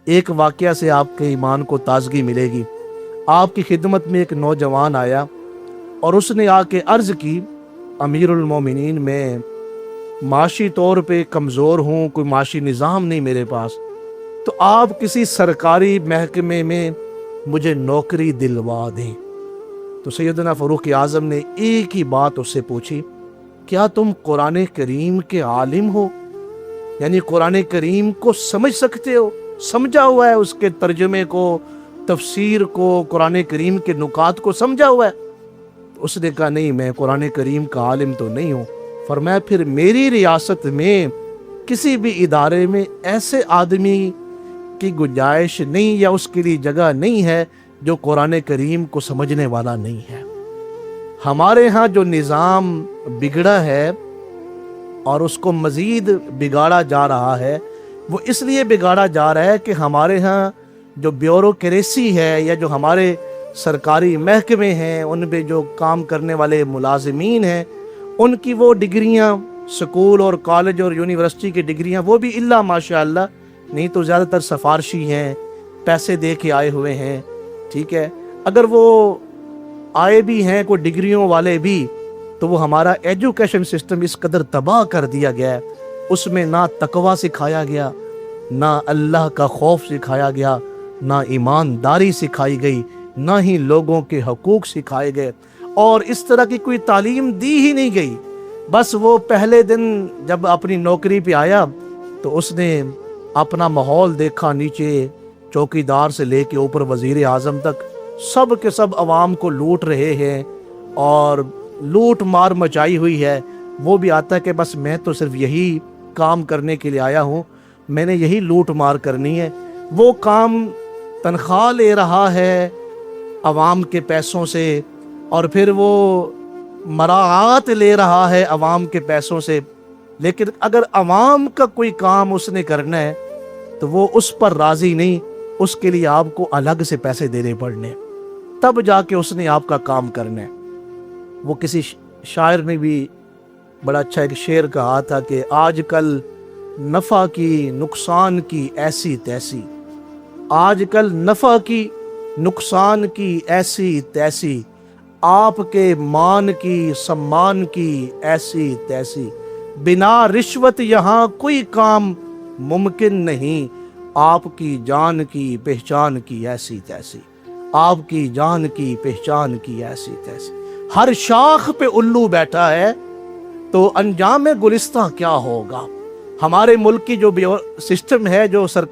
ایک واقعہ سے آپ کے ایمان کو تازگی ملے گی۔ آپ کی خدمت میں ایک نوجوان آیا اور اس نے آ کے عرض کی، امیر المومنین میں معاشی طور پہ کمزور ہوں، کوئی معاشی نظام نہیں میرے پاس، تو آپ کسی سرکاری محکمے میں مجھے نوکری دلوا دیں۔ تو سیدنا فاروق اعظم نے ایک ہی بات اس سے پوچھی، کیا تم قرآن کریم کے عالم ہو؟ یعنی قرآن کریم کو سمجھ سکتے ہو؟ سمجھا ہوا ہے اس کے ترجمے کو، تفسیر کو، قرآن کریم کے نکات کو سمجھا ہوا ہے؟ اس نے کہا نہیں، میں قرآن کریم کا عالم تو نہیں ہوں۔ فرمایا پھر میری ریاست میں کسی بھی ادارے میں ایسے آدمی کی گنجائش نہیں یا اس کے لیے جگہ نہیں ہے جو قرآن کریم کو سمجھنے والا نہیں ہے۔ ہمارے ہاں جو نظام بگڑا ہے اور اس کو مزید بگاڑا جا رہا ہے، وہ اس لیے بگاڑا جا رہا ہے کہ ہمارے ہاں جو بیوروکریسی ہے یا جو ہمارے سرکاری محکمے ہیں، ان پہ جو کام کرنے والے ملازمین ہیں، ان کی وہ ڈگریاں، سکول اور کالج اور یونیورسٹی کی ڈگریاں، وہ بھی اللہ ماشاءاللہ نہیں تو زیادہ تر سفارشی ہیں، پیسے دے کے آئے ہوئے ہیں، ٹھیک ہے۔ اگر وہ آئے بھی ہیں کوئی ڈگریوں والے بھی، تو وہ ہمارا ایجوکیشن سسٹم اس قدر تباہ کر دیا گیا ہے، اس میں نہ تقوی سکھایا گیا، نہ اللہ کا خوف سکھایا گیا، نہ ایمانداری سکھائی گئی، نہ ہی لوگوں کے حقوق سکھائے گئے، اور اس طرح کی کوئی تعلیم دی ہی نہیں گئی۔ بس وہ پہلے دن جب اپنی نوکری پہ آیا تو اس نے اپنا ماحول دیکھا، نیچے چوکیدار سے لے کے اوپر وزیر اعظم تک سب کے سب عوام کو لوٹ رہے ہیں اور لوٹ مار مچائی ہوئی ہے۔ وہ بھی آتا ہے کہ بس میں تو صرف یہی کام کرنے کے لیے آیا ہوں، میں نے یہی لوٹ مار کرنی ہے۔ وہ کام تنخواہ لے رہا ہے عوام کے پیسوں سے، اور پھر وہ مراعات لے رہا ہے عوام کے پیسوں سے، لیکن اگر عوام کا کوئی کام اس نے کرنا ہے تو وہ اس پر راضی نہیں، اس کے لیے آپ کو الگ سے پیسے دینے پڑنے، تب جا کے اس نے آپ کا کام کرنا ہے۔ وہ کسی شاعر نے بھی بڑا اچھا ایک شعر کہا تھا کہ آج کل نفع کی نقصان کی ایسی تیسی، آج کل نفع کی نقصان کی ایسی تیسی، آپ کے مان کی سمان کی ایسی تیسی، بنا رشوت یہاں کوئی کام ممکن نہیں، آپ کی جان کی پہچان کی ایسی تیسی، آپ کی جان کی پہچان کی ایسی تیسی۔ ہر شاخ پہ الو بیٹھا ہے تو انجام گلستہ کیا ہوگا۔ ہمارے ملک کی جو سسٹم ہے، جو سرکار